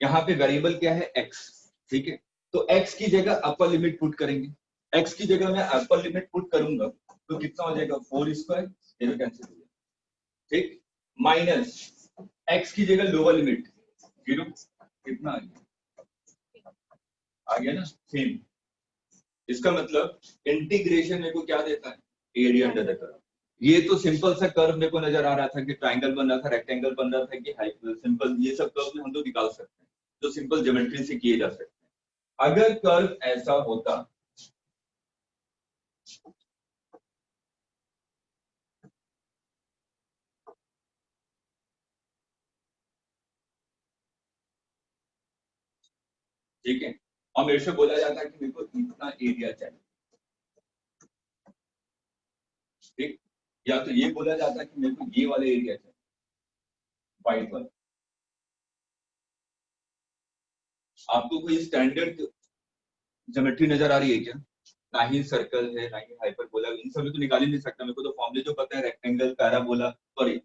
यहाँ पे वेरिएबल क्या है x, ठीक है। तो x की जगह अपर लिमिट पुट करेंगे, x की जगह मैं अपर लिमिट पुट करूंगा तो कितना हो जाएगा 4 स्क्वायर, ये कैंसिल हो जाएगा, ठीक, माइनस x की जगह लोअर लिमिट 0, कितना आ गया ना सेम। इसका मतलब इंटीग्रेशन मेरे को क्या देता है, एरिया अंडर द कर्व। ये तो सिंपल सा कर्व मेरे को नजर आ रहा था कि ट्रायंगल बन रहा था, रेक्टेंगल बन रहा था कि सिंपल, ये सब कर्व में हम लोग निकाल सकते हैं जो सिंपल ज्योमेट्री से किए जा सकते हैं। अगर कर्व ऐसा होता, ठीक है, और मेरे से बोला जाता है कि मेरे को इतना एरिया चाहिए, ठीक, या तो ये बोला जाता है कि मेरे को ये वाला एरिया चाहिए, वाइट वाला। आपको कोई स्टैंडर्ड ज्योमेट्री नजर आ रही है क्या? ना ही सर्कल है, ना ही हाइपरबोला, इन सब में तो निकाल ही नहीं सकता। मेरे को तो फॉर्मूले जो पता है, rectangle, parabola, sorry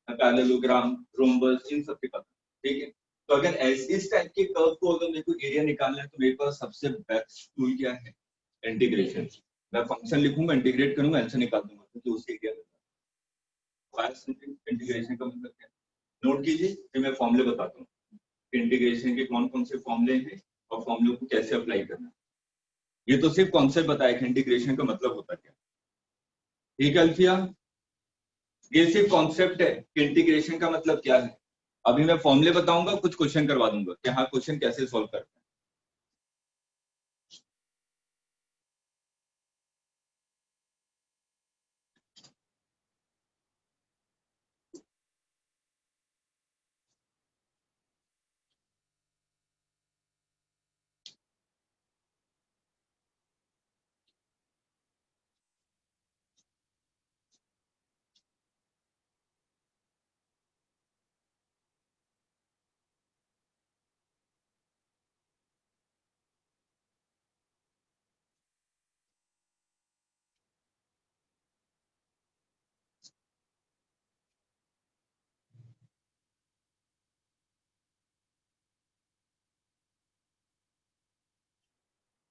parallelogram, rhombus, इन सब के पता, ठीक है। तो अगर इस टाइप के कर्व को अगर मेरे को एरिया निकालना है तो मेरे पास सबसे बेस्ट टूल क्या है, इंटीग्रेशन। मैं फंक्शन लिखूंगा, इंटीग्रेट करूंगा, आंसर निकाल दूंगा, क्योंकि उससे एरिया इंटीग्रेशन का मतलब क्या है, नोट कीजिए, फिर मैं फॉर्मूले बताता हूँ इंटीग्रेशन के कौन कौन से फॉर्मूले हैं और फॉर्मूले को कैसे अप्लाई करना है। ये तो सिर्फ कॉन्सेप्ट बताया कि इंटीग्रेशन का मतलब होता क्या, ठीक है अल्फिया, ये सिर्फ कॉन्सेप्ट है कि इंटीग्रेशन का मतलब क्या है। अभी मैं फॉर्मूले बताऊंगा, कुछ क्वेश्चन करवा दूंगा कि हाँ क्वेश्चन कैसे सॉल्व करते हैं।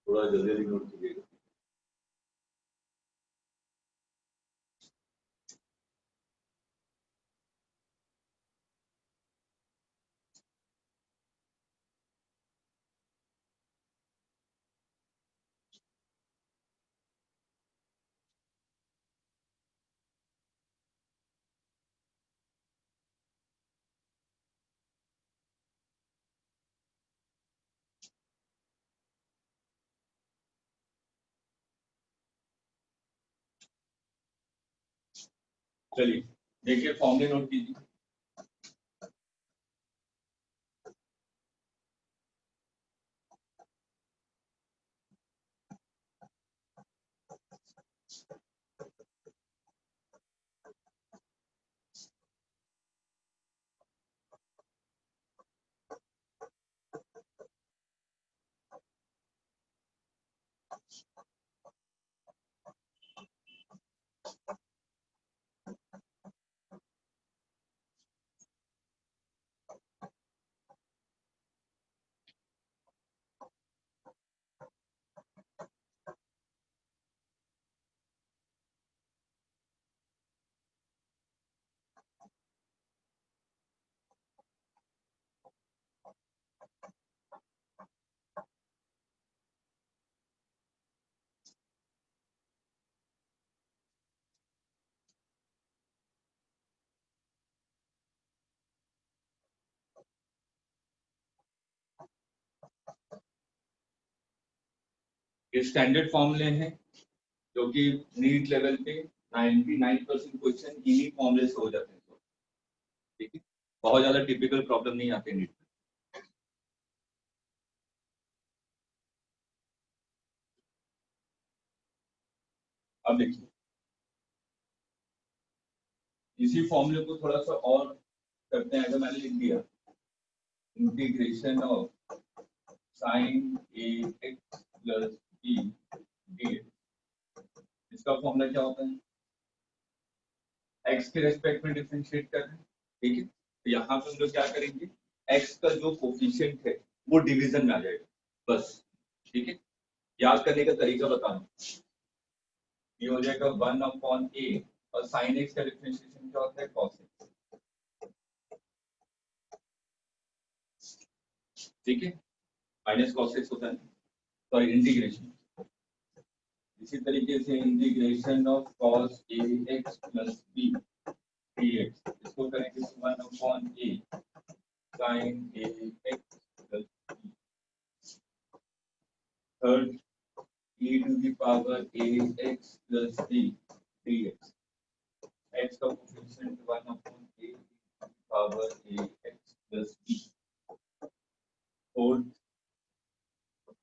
थोड़ा जल्दी जल्दी नोट कीजिएगा। चलिए देखिए, फॉर्मूले नोट कीजिए। ये स्टैंडर्ड फॉर्मूले हैं जो कि नीट लेवल पे 99% क्वेश्चन इन्हीं फॉर्मूले से हो जाते हैं, ठीक है। बहुत ज्यादा टिपिकल प्रॉब्लम नहीं आते नीट में। अब देखिए, इसी फॉर्मूले को थोड़ा सा और करते हैं, अगर मैंने लिख दिया integration of sine a x plus b d, इसका फॉर्मूला क्या होता है? एक्स के रेस्पेक्ट में डिफरेंशिएट कर रहे हैं, ठीक है। तो यहाँ पे हम लोग क्या करेंगे, एक्स का जो कोफिशिएंट है वो डिवीजन में आ जाएगा बस, ठीक है। याद करने का तरीका बता रहा हूँ, ये हो जाएगा 1/a और साइन एक्स का डिफरेंशिएशन क्या होता है, कॉस एक्स, ठीक है, माइनस कॉस एक्स होता है, सॉरी इंटीग्रेशन। इसी तरीके से integration of cos a x plus b dx, इसको करेंगे 1/a sin a x plus b, third e to the power a x plus b dx, x का coefficient 1/a to the power a x plus b, fourth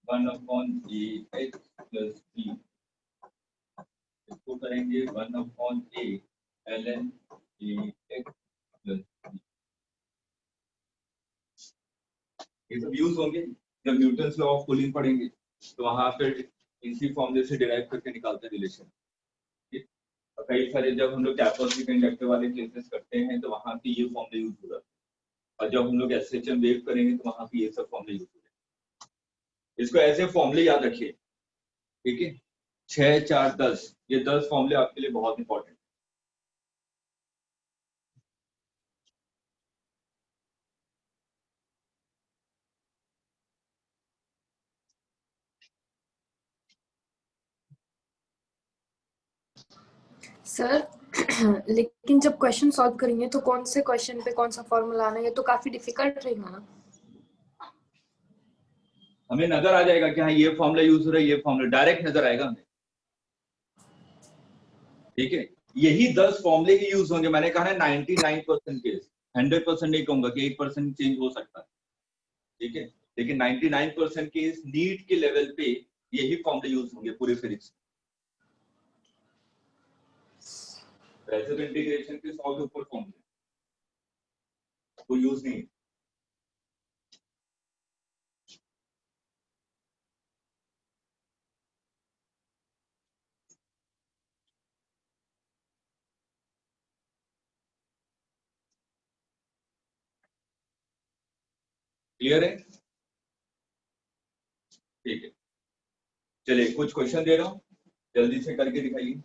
1/a x plus b, इसको करेंगे 1/a ln a x plus b। ये सब use होंगे जब Newton's law of cooling पढ़ेंगे, तो वहां पर इसी फॉर्मूले से डिराइव करके निकालते हैं रिलेशन, ठीक। और कई सारे जब हम लोग कैपेसिटी इंडक्टर वाले केसेस करते हैं तो वहां पे ये फॉर्मूला यूज होगा, और जब हम लोग एसएचएम वेव करेंगे तो वहां पे ये सब फॉर्मूला यूज होगा। इसको ऐसे फॉर्मूले याद रखिए, ठीक है, 6 4 10, ये 10 फॉर्मूले आपके लिए बहुत इंपॉर्टेंट। सर लेकिन जब क्वेश्चन सॉल्व करेंगे तो कौन से क्वेश्चन पे कौन सा फॉर्मूला आना है, ये तो काफी डिफिकल्ट रहेगा ना। हमें नजर आ जाएगा कि हाँ ये फॉर्मूला यूज हो रहा है, ये फॉर्मूला डायरेक्ट नजर आएगा हमें, ठीक है। यही 10 फॉर्मूले ही यूज होंगे, मैंने कहा ना 99% केस, 100% नहीं कहूंगा कि 1% चेंज हो सकता है, ठीक है, लेकिन 99% केस नीट के लेवल पे यही फॉर्मूले यूज होंगे पूरे फिजिक्स। वैसे तो इंटीग्रेशन के 100 के ऊपर फॉर्मूले वो यूज नहीं है। क्लियर है, ठीक है। चलिए कुछ क्वेश्चन दे रहा हूँ, जल्दी से करके दिखाइए।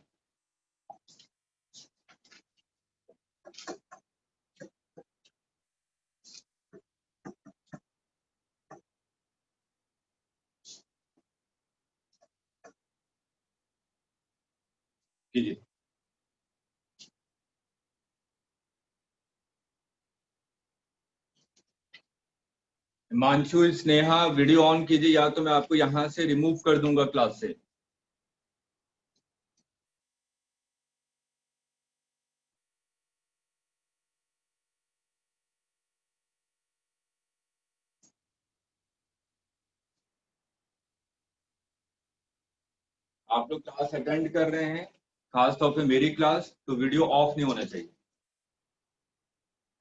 कीजिए। हिमांशु स्नेहा वीडियो ऑन कीजिए, या तो मैं आपको यहां से रिमूव कर दूंगा क्लास से। आप लोग क्लास अटेंड कर रहे हैं, खास तौर पे मेरी क्लास, तो वीडियो ऑफ नहीं होना चाहिए,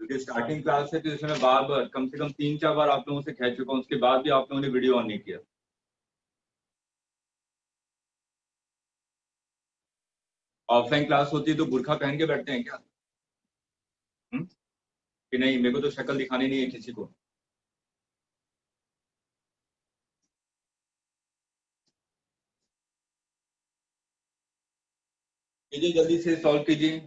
क्योंकि स्टार्टिंग क्लास है तो इसमें बार बार कम से कम 3 4 बार आप लोगों से कह चुका हूं, उसके बाद भी आप लोगों ने वीडियो ऑन नहीं किया। ऑफलाइन क्लास होती है तो बुर्खा पहन के बैठते हैं क्या? कि नहीं, मेरे को तो शक्ल दिखानी नहीं है किसी को। कीजिए, जल्दी से सॉल्व कीजिए।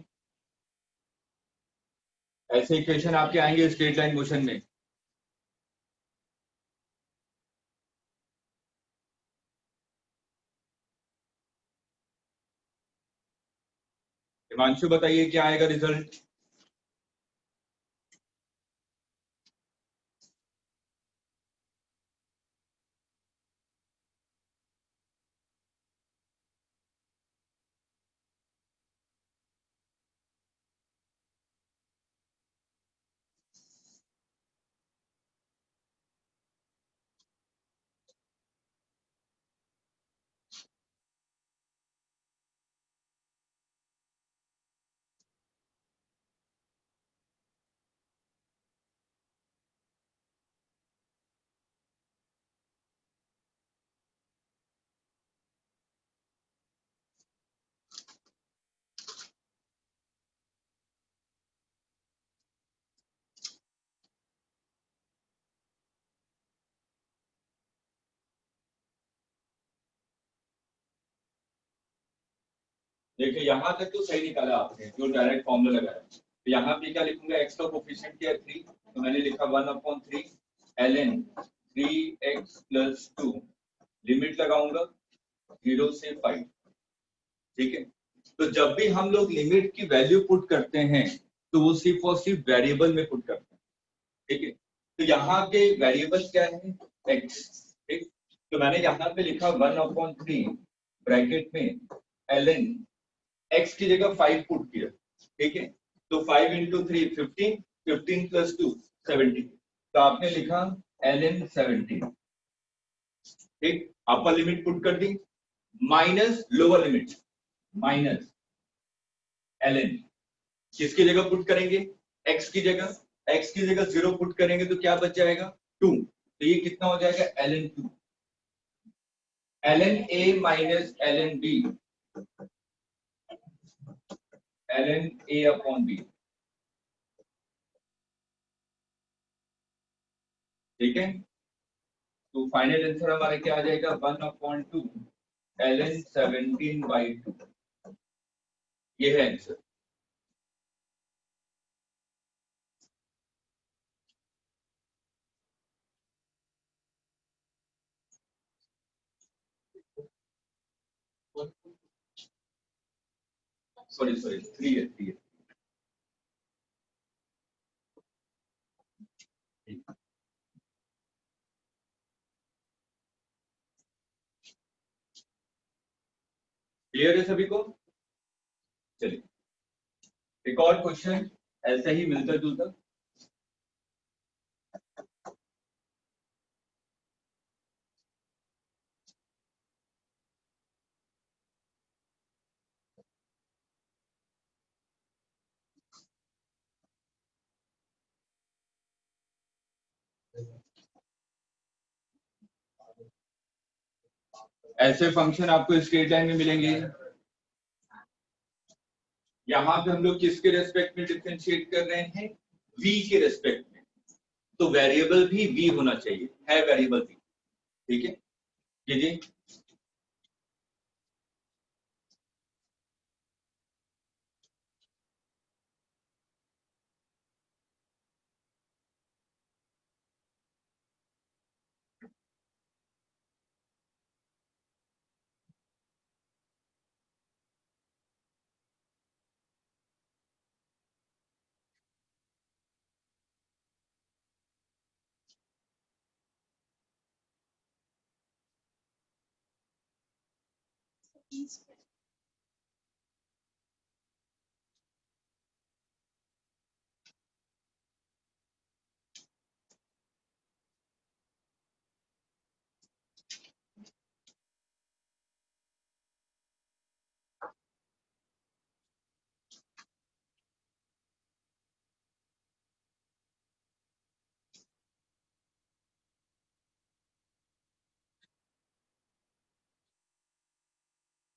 ऐसे इक्वेशन आपके आएंगे स्ट्रेट लाइन मोशन में। हिमांशु बताइए क्या आएगा रिजल्ट? देखिए यहाँ तक तो सही निकाला आपने जो डायरेक्ट फॉर्मूला लगाया। तो यहाँ पे क्या लिखूंगा, एक्स का कोफिशिएंट क्या है 3, तो मैंने लिखा 1/3 ln 3x + 2, लिमिट लगाऊंगा 0 से 5। ठीक है, तो जब भी हम लोग लिमिट की वैल्यू पुट करते हैं तो वो सिर्फ और सिर्फ वेरिएबल में पुट करते हैं। ठीक है, तो यहाँ पे वेरिएबल क्या है, x। ठीक, तो मैंने यहाँ पे लिखा 1/3 ब्रैकेट में ln x की जगह 5 पुट किया। ठीक है, तो 5 × 3 15, 15 + 2 17, तो आपने लिखा ln 17। ठीक, अपर लिमिट पुट कर दी minus lower limit minus ln, किसकी जगह पुट करेंगे, x की जगह, x की जगह 0 पुट करेंगे तो क्या बच जाएगा 2, तो ये कितना हो जाएगा ln 2, ln a minus ln b, ln a/b। ठीक है, तो फाइनल आंसर हमारा क्या आ जाएगा 1/2 ln 17/2, ये है आंसर। सॉरी 3 है 3 है। क्लियर है सभी को? चलिए एक और क्वेश्चन ऐसा ही मिलता जुलता। ऐसे फंक्शन आपको स्ट्रेट लाइन में मिलेंगे। यहाँ पे हम लोग किसके रेस्पेक्ट में डिफरेंशिएट कर रहे हैं, v के रेस्पेक्ट में, तो वेरिएबल भी v होना चाहिए, है वेरिएबल v। ठीक है, कीजिए।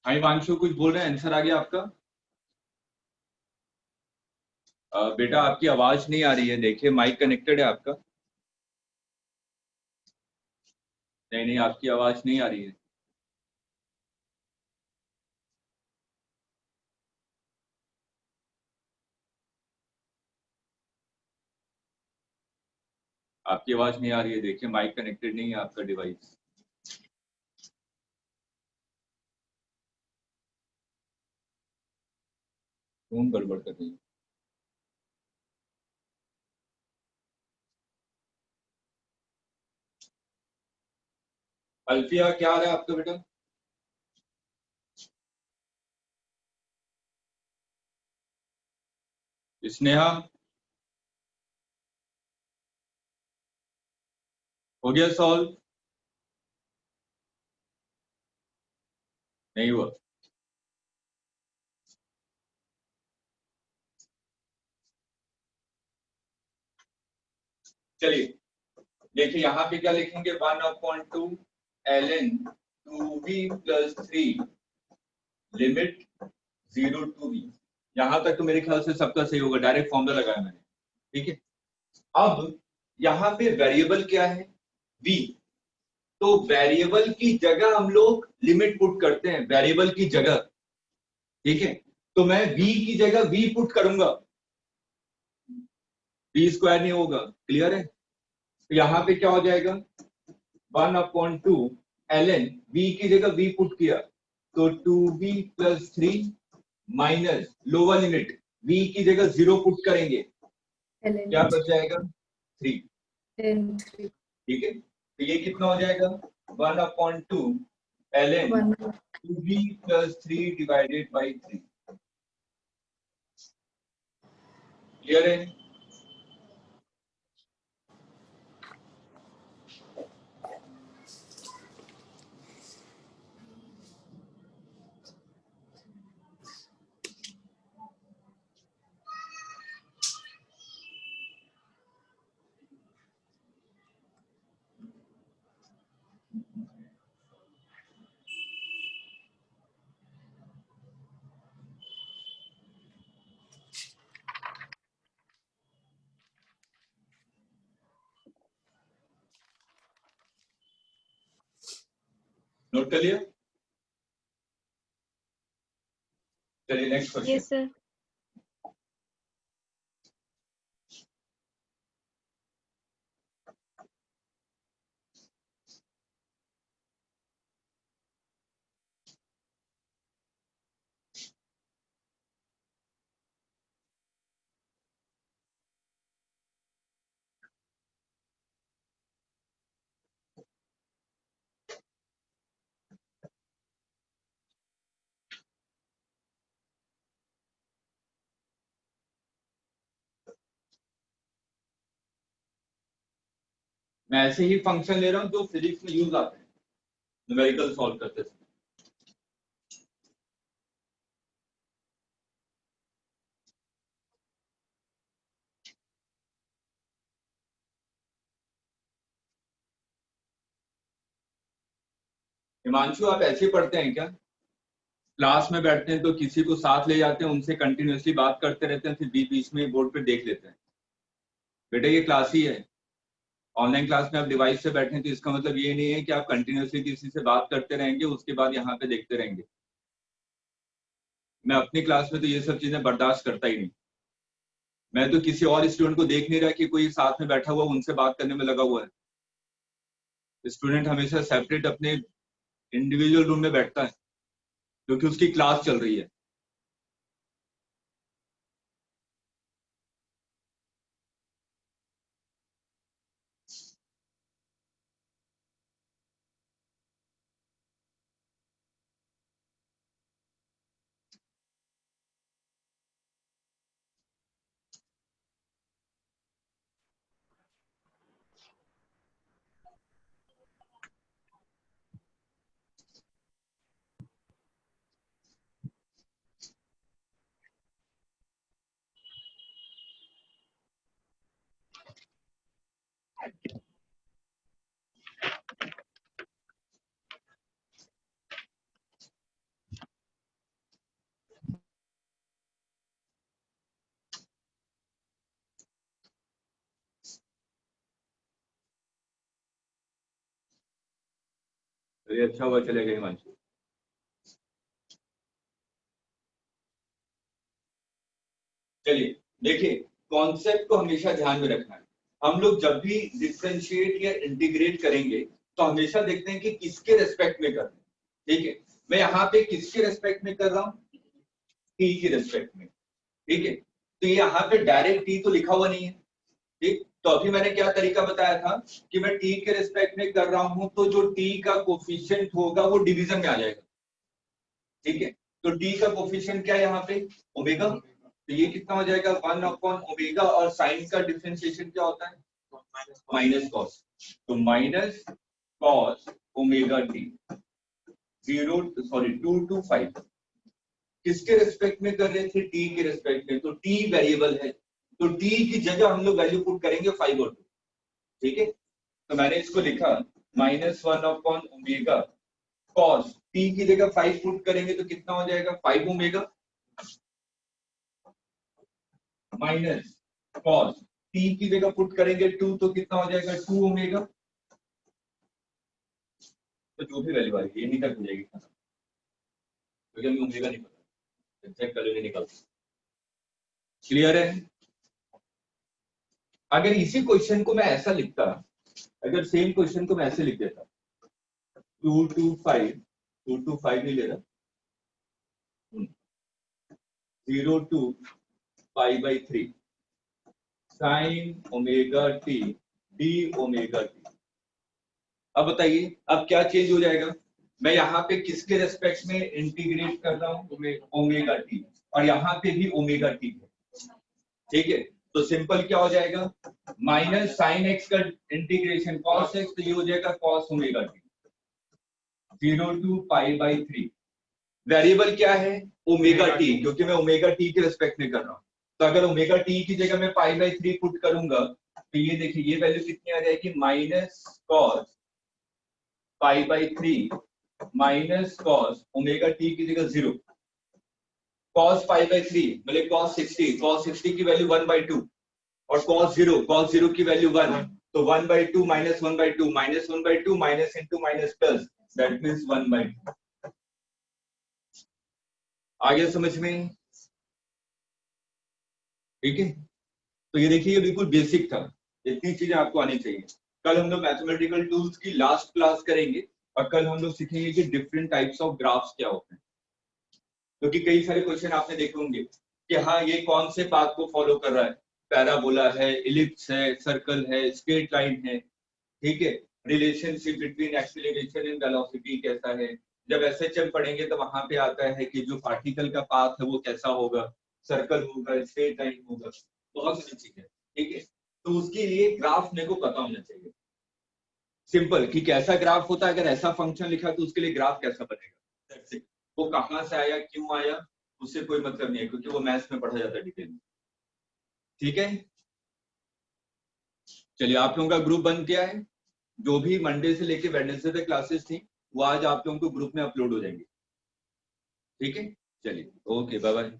हाँ हिमांशु कुछ बोल रहे हैं, आंसर आ गया आपका? बेटा आपकी आवाज नहीं आ रही है, देखिए माइक कनेक्टेड है आपका? नहीं नहीं, आपकी आवाज नहीं आ रही है। आपकी आवाज नहीं आ रही है, देखिए माइक कनेक्टेड नहीं है आपका डिवाइस। फोन गड़बड़ कर रही है। अल्फिया क्या हाल है आपका बेटा? स्नेहा हो गया सॉल्व? नहीं हुआ? चलिए देखिए यहाँ पे क्या लिखेंगे 1/2 ln 2v + 3 limit 0 to v। यहाँ तक तो मेरे ख्याल से सबका सही होगा, डायरेक्ट फॉर्मूला लगाया मैंने। ठीक है, अब यहाँ पे वेरिएबल क्या है v, तो वेरिएबल की जगह हम लोग लिमिट पुट करते हैं, वेरिएबल की जगह। ठीक है, तो मैं v की जगह v पुट करूंगा, v स्क्वायर नहीं होगा, क्लियर है। तो यहाँ पे क्या हो जाएगा 1/2 ln v की जगह v पुट किया तो 2v + 3 minus lower limit v की जगह 0 पुट करेंगे, क्या बच जाएगा 3, ठीक है। तो ये कितना हो जाएगा 1/2 ln 2v + 3 divided by 3, clear है। नोट कर लिया, चलिए नेक्स्ट क्वेश्चन। Yes sir. मैं ऐसे ही फंक्शन ले रहा हूं जो फिजिक्स में यूज आते हैं न्यूमेरिकल सॉल्व करते समय। हिमांशु आप ऐसे पढ़ते हैं क्या, क्लास में बैठते हैं तो किसी को साथ ले जाते हैं, उनसे कंटिन्यूअसली बात करते रहते हैं, फिर बीच बीच में बोर्ड पे देख लेते हैं? बेटा ये क्लास ही है, ऑनलाइन क्लास में आप डिवाइस से बैठे हैं तो इसका मतलब ये नहीं है कि आप कंटिन्यूअसली किसी से बात करते रहेंगे उसके बाद यहाँ पे देखते रहेंगे। मैं अपनी क्लास में तो ये सब चीजें बर्दाश्त करता ही नहीं। मैं तो किसी और स्टूडेंट को देख नहीं रहा कि कोई साथ में बैठा हुआ उनसे बात करने में लगा हुआ है। स्टूडेंट हमेशा सेपरेट अपने इंडिविजुअल रूम में बैठता है क्योंकि उसकी क्लास चल रही है। तो ये अच्छा हुआ चलेगा हिमांशु। चलिए देखिए, कॉन्सेप्ट को हमेशा ध्यान में रखना है। हम लोग जब भी डिफरेंशिएट या इंटीग्रेट करेंगे तो हमेशा देखते हैं कि किसके रेस्पेक्ट में कर रहे हैं, ठीक है। मैं यहाँ पे किसके रेस्पेक्ट में कर रहा हूँ, टी के रेस्पेक्ट में, ठीक है। तो यहाँ पे डायरेक्ट टी तो लिखा हुआ नहीं है, ठीक। तो अभी मैंने क्या तरीका बताया था कि मैं टी के रेस्पेक्ट में कर रहा हूं तो जो टी का कोफिशिएंट होगा वो डिवीजन में आ जाएगा, ठीक है। तो टी का कोफिशिएंट क्या है यहाँ पे ओमेगा, तो ये कितना हो जाएगा 1/ओमेगा, और साइन का डिफरेंशिएशन क्या होता है माइनस कॉस, तो minus cos omega T 2 to 5 किसके रेस्पेक्ट में कर रहे थे टी के रेस्पेक्ट में, तो टी वेरिएबल है तो टी की जगह हम लोग वैल्यू पुट करेंगे 5 और 2, ठीक है। तो मैंने इसको लिखा -1/ओमेगा कॉस टी की जगह 5 पुट करेंगे तो कितना हो जाएगा 5 ओमेगा माइनस कॉस टी की जगह पुट करेंगे 2 तो कितना हो जाएगा 2 ओमेगा, तो जो भी वैल्यू आएगी यही तक हो जाएगी खत्म, क्योंकि हमें ओमेगा नहीं पता। एग्जैक्ट वैल्यू नहीं निकलती। क्लियर है? अगर इसी क्वेश्चन को मैं ऐसा लिखता, अगर सेम क्वेश्चन को मैं ऐसे लिख देता 2 to 5 नहीं ले रहा, 0 to pi by 3 sine omega T D omega T. अब बताइए अब क्या चेंज हो जाएगा? मैं यहाँ पे किसके रेस्पेक्ट में इंटीग्रेट कर रहा हूँ? ओमेगा टी, और यहाँ पे भी ओमेगा टी है, ठीक है। तो सिंपल क्या हो जाएगा? माइनस साइन एक्स का इंटीग्रेशन कॉस एक्स, तो ये हो जाएगा cos omega T 0 to pi by 3। Variable क्या है? ओमेगा टी, क्योंकि मैं ओमेगा टी के रेस्पेक्ट में कर रहा हूँ। तो अगर ओमेगा टी की जगह मैं पाई बाई 3 पुट करूंगा तो ये देखिए ये वैल्यू कितनी आ जाएगी? Minus cos pi by 3 minus cos omega T की जगह 0, कॉस पाई बाई 3 मतलब कॉस 60 की वैल्यू 1/2 और कॉस 0 की वैल्यू 1, तो 1/2 minus 1/2 minus 1/2 minus into minus plus, that means 1/2। आगे समझ में? ठीक है। तो ये देखिए ये बिल्कुल बेसिक था, इतनी चीजें आपको आनी चाहिए। कल हम लोग मैथमेटिकल टूल्स की लास्ट क्लास करेंगे और कल हम लोग सीखेंगे कि डिफरेंट टाइप्स ऑफ ग्राफ्स क्या होते हैं, क्योंकि कई सारे क्वेश्चन आपने देखे होंगे कि हाँ ये कौन से पाथ को फॉलो कर रहा है, पैराबोला है, इलिप्स है, सर्कल है, स्ट्रेट लाइन है, ठीक है। Relationship between acceleration and velocity कैसा है, जब एसएचएम पढ़ेंगे तो वहां पे आता है कि जो पार्टिकल का पाथ है वो कैसा होगा, सर्कल होगा, स्ट्रेट लाइन होगा, बहुत सारी चीजें, ठीक है। तो उसके लिए ग्राफ मेरे को पता होना चाहिए, सिंपल कि कैसा ग्राफ होता है, अगर ऐसा फंक्शन लिखा तो उसके लिए ग्राफ कैसा बनेगा, दैट्स इट। वो कहां से आया, क्यों आया, उससे कोई मतलब नहीं है, क्योंकि वो मैथ्स में पढ़ा जाता है डिटेल में, ठीक है। चलिए आप लोगों का ग्रुप बन गया है, जो भी मंडे से लेके वेडनेसडे तक क्लासेस थी वो आज आप लोगों को ग्रुप में अपलोड हो जाएंगे, ठीक है। चलिए ओके बाय बाय।